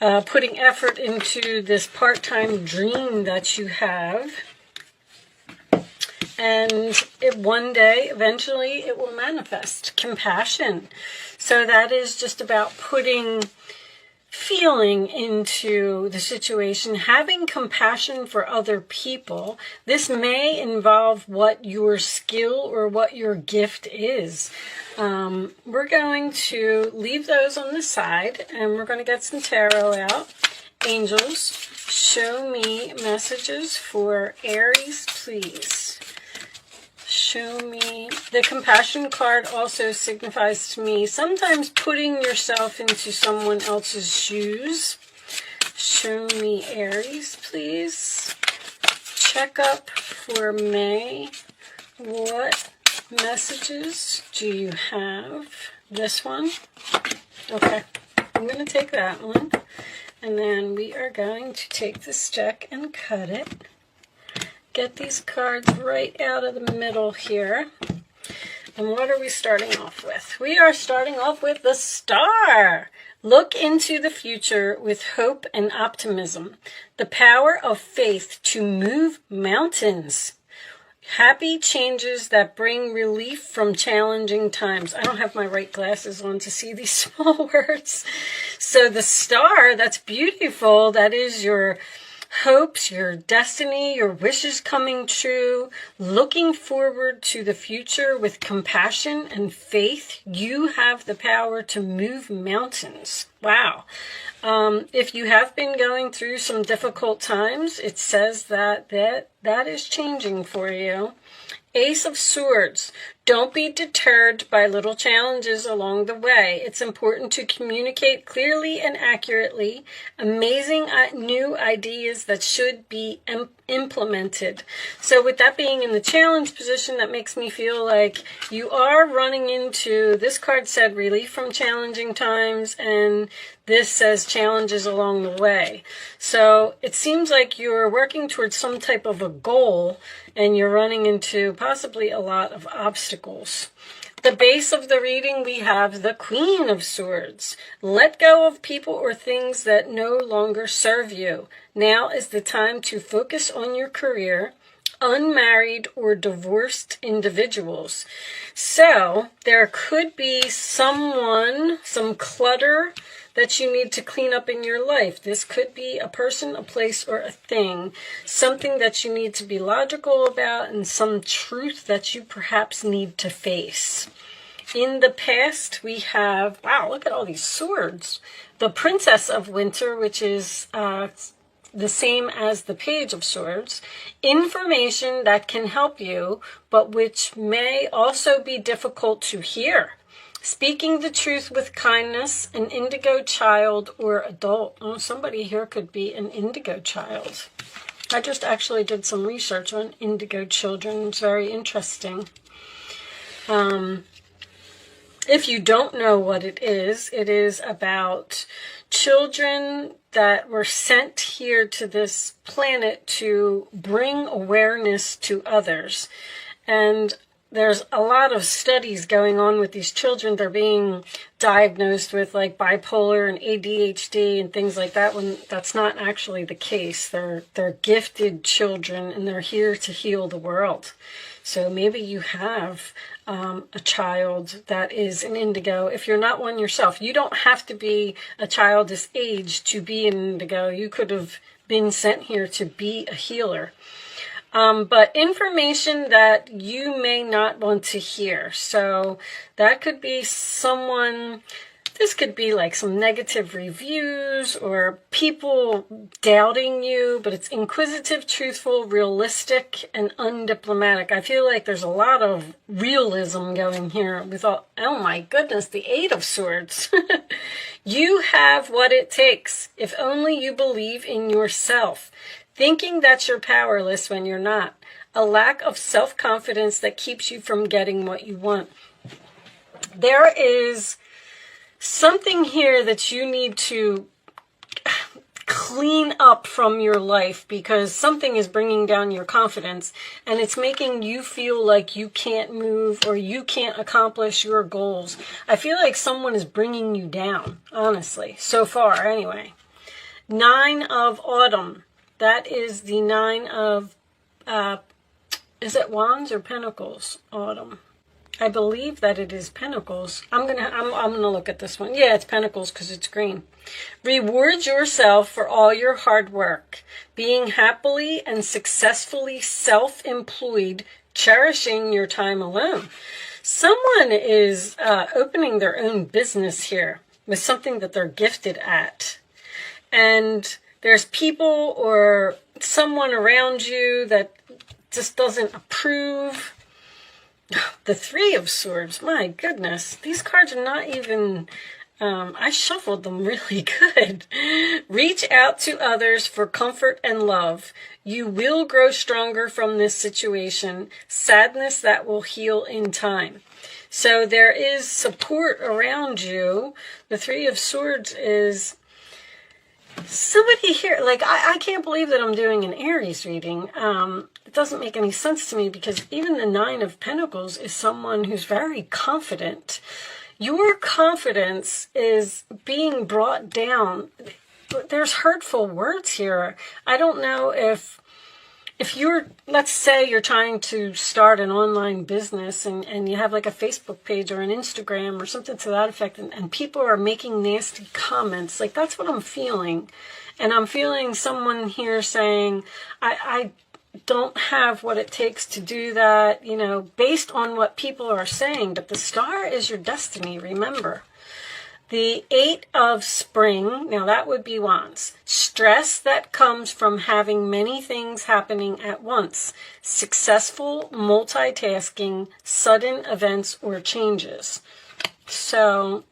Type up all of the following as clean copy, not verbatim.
putting effort into this part-time dream that you have. And one day, eventually, it will manifest. Compassion. So that is just about putting feeling into the situation, having compassion for other people. This may involve what your skill or what your gift is. We're going to leave those on the side, and we're going to get some tarot out. Angels, show me messages for Aries, please. Show me. The compassion card also signifies to me sometimes putting yourself into someone else's shoes. Show me Aries, please. Check up for May. What messages do you have? This one? Okay. I'm going to take that one. And then we are going to take this deck and cut it. Get these cards right out of the middle here. And what are we starting off with? We are starting off with the Star. Look into the future with hope and optimism. The power of faith to move mountains. Happy changes that bring relief from challenging times. I don't have my right glasses on to see these small words. So the Star, that's beautiful. That is your hopes, your destiny, your wishes coming true, looking forward to the future with compassion and faith. You have the power to move mountains. Wow. If you have been going through some difficult times, it says that is changing for you. Ace of Swords. Don't be deterred by little challenges along the way. It's important to communicate clearly and accurately. Amazing new ideas that should be implemented. So with that being in the challenge position, that makes me feel like you are running into, this card said relief from challenging times, and this says challenges along the way. So it seems like you're working towards some type of a goal, and you're running into possibly a lot of obstacles. The base of the reading, we have the Queen of Swords. Let go of people or things that no longer serve you. Now is the time to focus on your career. Unmarried or divorced individuals. So there could be someone, some clutter that you need to clean up in your life. This could be a person, a place, or a thing. Something that you need to be logical about, and some truth that you perhaps need to face. In the past, we have, wow, look at all these swords. The Princess of Winter, which is the same as the Page of Swords. Information that can help you, but which may also be difficult to hear. Speaking the truth with kindness, an indigo child or adult. Oh, somebody here could be an indigo child. I just actually did some research on indigo children. It's very interesting. If you don't know what it is about children that were sent here to this planet to bring awareness to others. And there's a lot of studies going on with these children. They're being diagnosed with like bipolar and ADHD and things like that, when that's not actually the case. They're gifted children, and they're here to heal the world. So maybe you have a child that is an indigo. If you're not one yourself, you don't have to be a child this age to be an indigo. You could have been sent here to be a healer. But information that you may not want to hear. So that could be someone, this could be like some negative reviews or people doubting you, but it's inquisitive, truthful, realistic, and undiplomatic. I feel like there's a lot of realism going here with all, oh my goodness, the Eight of Swords. You have what it takes, if only you believe in yourself. Thinking that you're powerless when you're not. A lack of self-confidence that keeps you from getting what you want. There is something here that you need to clean up from your life, because something is bringing down your confidence, and it's making you feel like you can't move or you can't accomplish your goals. I feel like someone is bringing you down, honestly, so far anyway. Nine of Autumn. That is the nine of, is it Wands or Pentacles? Autumn. I believe that it is Pentacles. I'm gonna look at this one. Yeah, it's Pentacles because it's green. Reward yourself for all your hard work, being happily and successfully self-employed, cherishing your time alone. Someone is opening their own business here with something that they're gifted at. And there's people or someone around you that just doesn't approve. The Three of Swords, my goodness. These cards are not even, I shuffled them really good. Reach out to others for comfort and love. You will grow stronger from this situation. Sadness that will heal in time. So there is support around you. The Three of Swords is somebody here, like, I can't believe that I'm doing an Aries reading. It doesn't make any sense to me because even the Nine of Pentacles is someone who's very confident. Your confidence is being brought down. There's hurtful words here. I don't know if you're, let's say you're trying to start an online business and you have like a Facebook page or an Instagram or something to that effect, and people are making nasty comments, like that's what I'm feeling. And I'm feeling someone here saying, I don't have what it takes to do that, you know, based on what people are saying. But the star is your destiny, remember. The Eight of Spring, now that would be Wands. Stress that comes from having many things happening at once. Successful multitasking, sudden events or changes. So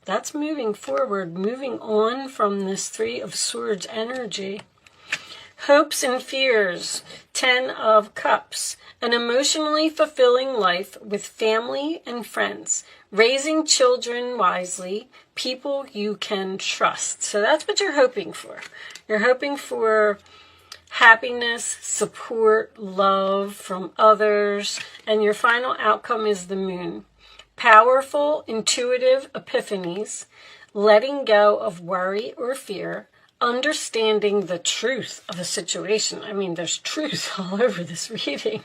that's moving forward, moving on from this Three of Swords energy. Hopes and fears, 10 of Cups. An emotionally fulfilling life with family and friends. Raising children wisely, people you can trust. So that's what you're hoping for. You're hoping for happiness, support, love from others, and your final outcome is the Moon. Powerful, intuitive epiphanies, letting go of worry or fear, understanding the truth of a situation. I mean, there's truth all over this reading.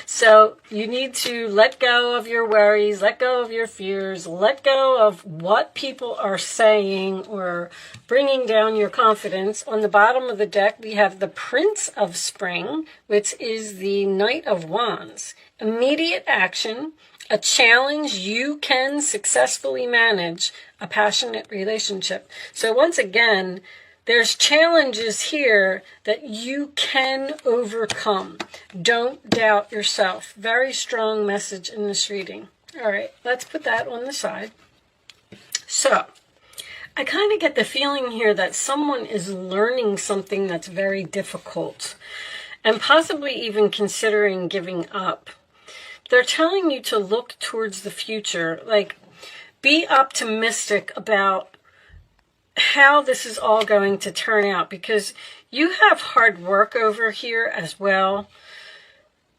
So you need to let go of your worries, let go of your fears, let go of what people are saying or bringing down your confidence. On the bottom of the deck, we have the Prince of Spring, which is the Knight of Wands. Immediate action, a challenge you can successfully manage, a passionate relationship. So once again, there's challenges here that you can overcome. Don't doubt yourself. Very strong message in this reading. All right, let's put that on the side. So, I kind of get the feeling here that someone is learning something that's very difficult and possibly even considering giving up. They're telling you to look towards the future, like be optimistic about how this is all going to turn out, because you have hard work over here as well.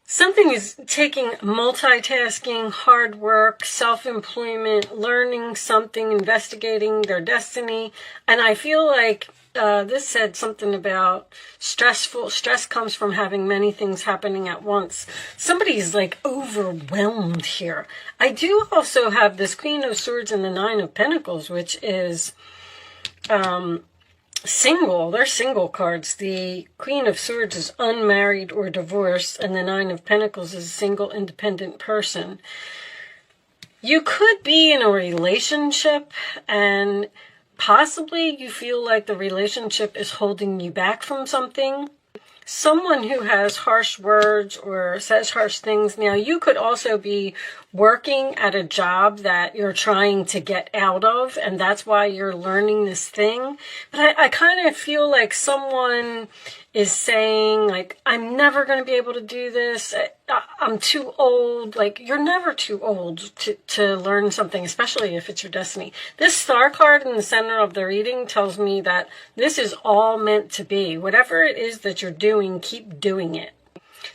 Something is taking multitasking, hard work, self-employment, learning something, investigating their destiny. And I feel like this said something about stress comes from having many things happening at once. Somebody's like overwhelmed here. I do also have this Queen of Swords and the Nine of Pentacles, which is single. They're single cards. The Queen of Swords is unmarried or divorced, and the Nine of Pentacles is a single independent person. You could be in a relationship and possibly you feel like the relationship is holding you back from something. Someone who has harsh words or says harsh things. Now, you could also be working at a job that you're trying to get out of, and that's why you're learning this thing. But I kind of feel like someone is saying, like, I'm never going to be able to do this. I'm too old. Like, you're never too old to learn something, especially if it's your destiny. This star card in the center of the reading tells me that this is all meant to be. Whatever it is that you're doing, keep doing it.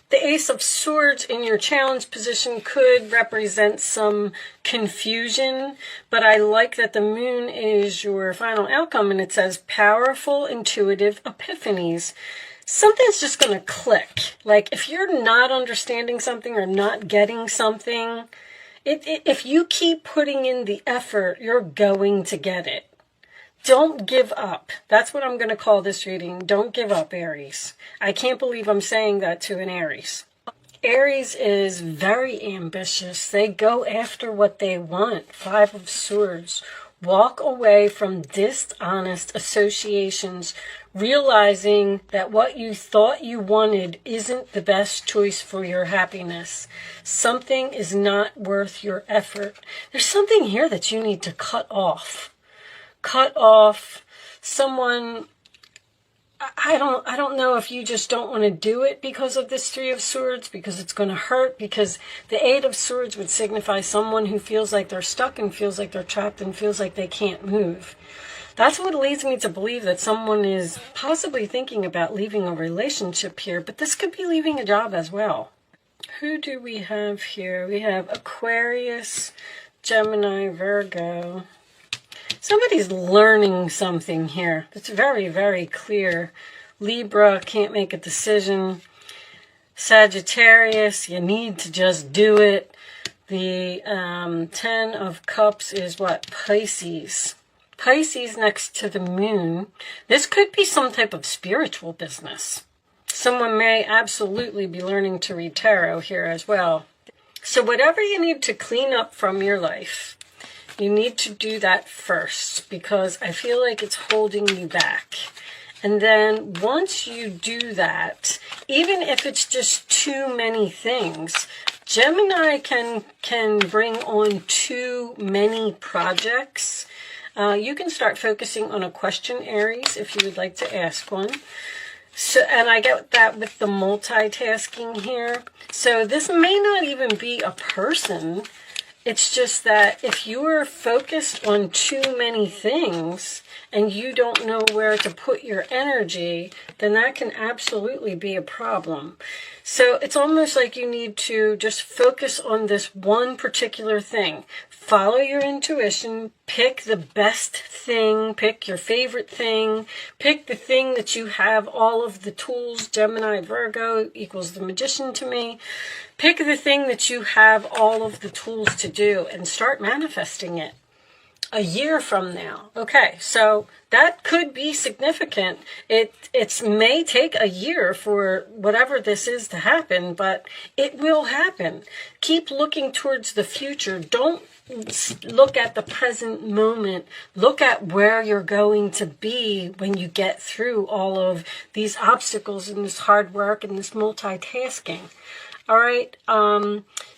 The Ace of Swords in your challenge position could represent some confusion, but I like that the moon is your final outcome, and it says powerful, intuitive epiphanies. Something's just going to click. Like if you're not understanding something or not getting something, if you keep putting in the effort, you're going to get it. Don't give up. That's what I'm going to call this reading. Don't give up, Aries. I can't believe I'm saying that to an Aries. Aries is very ambitious. They go after what they want. Five of Swords. Walk away from dishonest associations, realizing that what you thought you wanted isn't the best choice for your happiness. Something is not worth your effort. There's something here that you need to cut off. Cut off someone. I don't know if you just don't want to do it because of this Three of Swords, because it's going to hurt, because the Eight of Swords would signify someone who feels like they're stuck and feels like they're trapped and feels like they can't move. That's what leads me to believe that someone is possibly thinking about leaving a relationship here, but this could be leaving a job as well. Who do we have here? We have Aquarius, Gemini, Virgo. Somebody's learning something here. It's very, very clear. Libra, can't make a decision. Sagittarius, you need to just do it. The Ten of Cups is what? Pisces. Pisces next to the moon. This could be some type of spiritual business. Someone may absolutely be learning to read tarot here as well. So whatever you need to clean up from your life, you need to do that first, because I feel like it's holding you back. And then once you do that, even if it's just too many things, Gemini can bring on too many projects. You can start focusing on a question, Aries, if you would like to ask one. So, and I get that with the multitasking here. So this may not even be a person. It's just that if you're focused on too many things and you don't know where to put your energy, then that can absolutely be a problem. So it's almost like you need to just focus on this one particular thing. Follow your intuition, pick the best thing, pick your favorite thing, pick the thing that you have all of the tools. Gemini, Virgo equals the Magician to me. Pick the thing that you have all of the tools to do and start manifesting it a year from now. Okay, so that could be significant. It may take a year for whatever this is to happen, but it will happen. Keep looking towards the future. Don't look at the present moment. Look at where you're going to be when you get through all of these obstacles and this hard work and this multitasking. All right,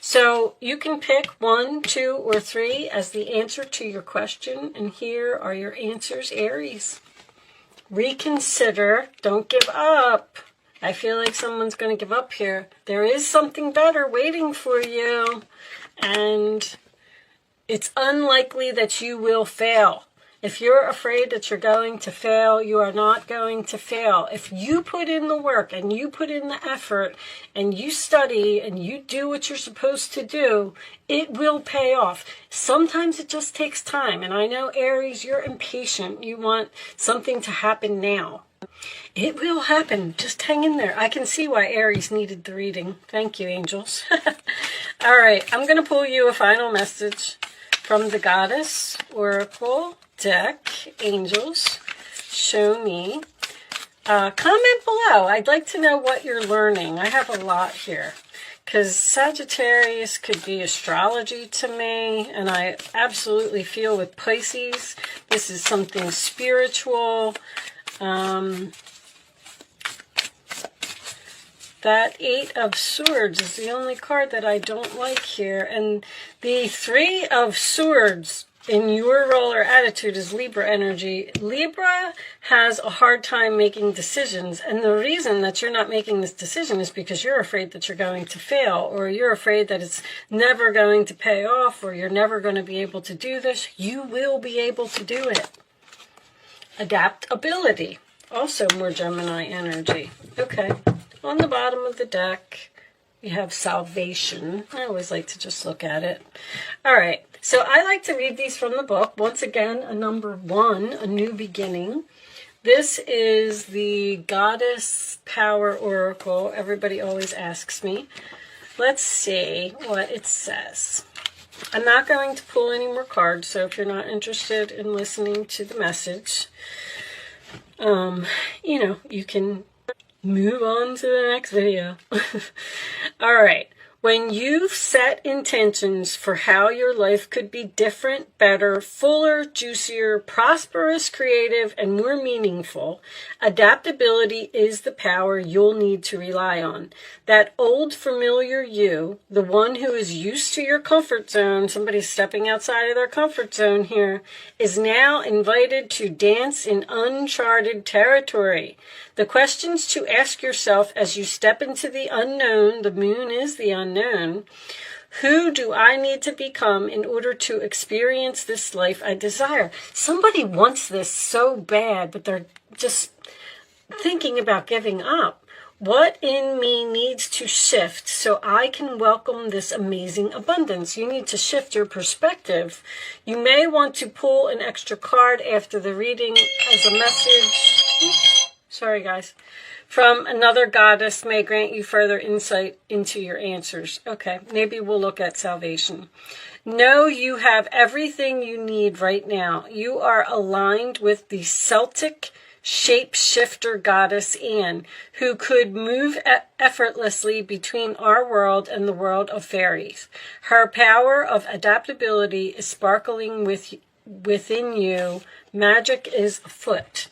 so you can pick 1, 2, or 3 as the answer to your question, and here are your answers, Aries. Reconsider. Don't give up. I feel like someone's going to give up here. There is something better waiting for you, and it's unlikely that you will fail. If you're afraid that you're going to fail, you are not going to fail. If you put in the work and you put in the effort and you study and you do what you're supposed to do, it will pay off. Sometimes it just takes time. And I know, Aries, you're impatient. You want something to happen now. It will happen. Just hang in there. I can see why Aries needed the reading. Thank you, angels. All right, I'm going to pull you a final message from the Goddess Oracle deck. Angels, show me. Comment below. I'd like to know what you're learning. I have a lot here, because Sagittarius could be astrology to me, and I absolutely feel with Pisces this is something spiritual. That Eight of Swords is the only card that I don't like here, and the Three of Swords in your role or attitude is Libra energy. Libra has a hard time making decisions, and the reason that you're not making this decision is because you're afraid that you're going to fail, or you're afraid that it's never going to pay off, or you're never going to be able to do this. You will be able to do it. Adaptability, also more Gemini energy. Okay, on the bottom of the deck, We have salvation. I always like to just look at it. All right. So I like to read these from the book. Once again, a number 1, a new beginning. This is the Goddess Power Oracle. Everybody always asks me. Let's see what it says. I'm not going to pull any more cards, so if you're not interested in listening to the message, you can move on to the next video. All right. When you've set intentions for how your life could be different, better, fuller, juicier, prosperous, creative, and more meaningful, adaptability is the power you'll need to rely on. That old familiar you, the one who is used to your comfort zone, somebody stepping outside of their comfort zone here, is now invited to dance in uncharted territory. The questions to ask yourself as you step into the unknown, the moon is the unknown. Who do I need to become in order to experience this life I desire? Somebody wants this so bad, but they're just thinking about giving up. What in me needs to shift so I can welcome this amazing abundance? You need to shift your perspective. You may want to pull an extra card after the reading as a message. Sorry, guys. From another goddess may grant you further insight into your answers. Okay, maybe we'll look at salvation. Know you have everything you need right now. You are aligned with the Celtic shapeshifter goddess Anne, who could move effortlessly between our world and the world of fairies. Her power of adaptability is sparkling within you. Magic is afoot.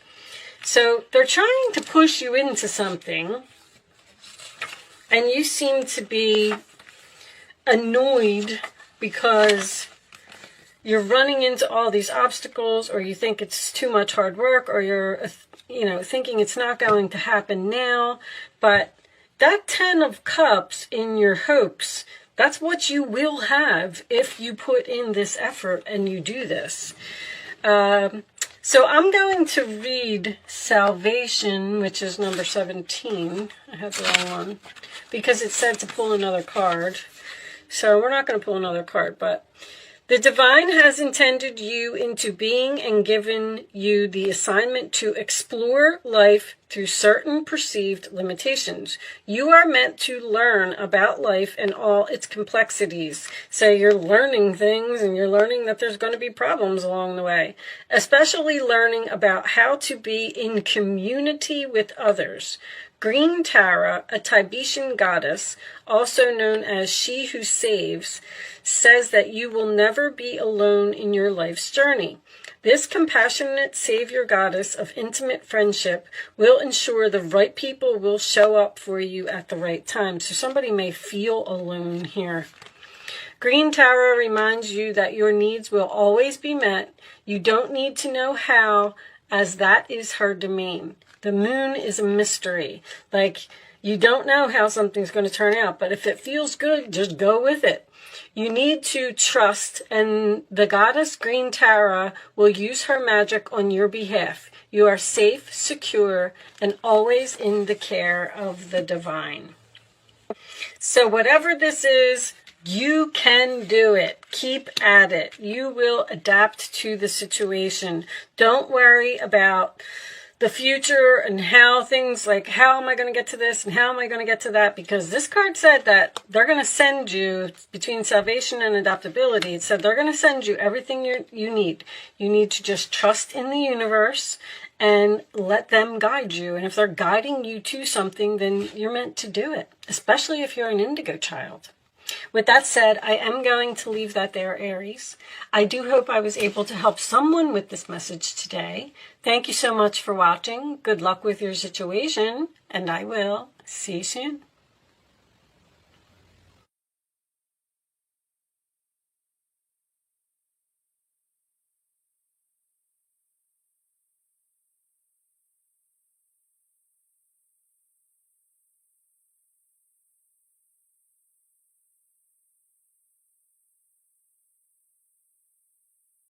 So they're trying to push you into something, and you seem to be annoyed because you're running into all these obstacles, or you think it's too much hard work, or you're, thinking it's not going to happen now. But that 10 of Cups in your hopes, that's what you will have if you put in this effort and you do this. So I'm going to read Salvation, which is number 17. I have the wrong one, because it said to pull another card. So we're not going to pull another card, but the divine has intended you into being and given you the assignment to explore life through certain perceived limitations. You are meant to learn about life and all its complexities. So you're learning things, and you're learning that there's going to be problems along the way, especially learning about how to be in community with others. Green Tara, a Tibetan goddess, also known as She Who Saves, says that you will never be alone in your life's journey. This compassionate savior goddess of intimate friendship will ensure the right people will show up for you at the right time. So somebody may feel alone here. Green Tara reminds you that your needs will always be met. You don't need to know how, as that is her domain. The moon is a mystery. Like, you don't know how something's going to turn out, but if it feels good, just go with it. You need to trust, and the goddess Green Tara will use her magic on your behalf. You are safe, secure, and always in the care of the divine. So whatever this is, you can do it. Keep at it. You will adapt to the situation. Don't worry about the future and how things, like, how am I going to get to this and how am I going to get to that? Because this card said that they're going to send you, between salvation and adaptability, it said they're going to send you everything you need. You need to just trust in the universe and let them guide you. And if they're guiding you to something, then you're meant to do it, especially if you're an indigo child. With that said, I am going to leave that there, Aries. I do hope I was able to help someone with this message today. Thank you so much for watching. Good luck with your situation, and I will see you soon.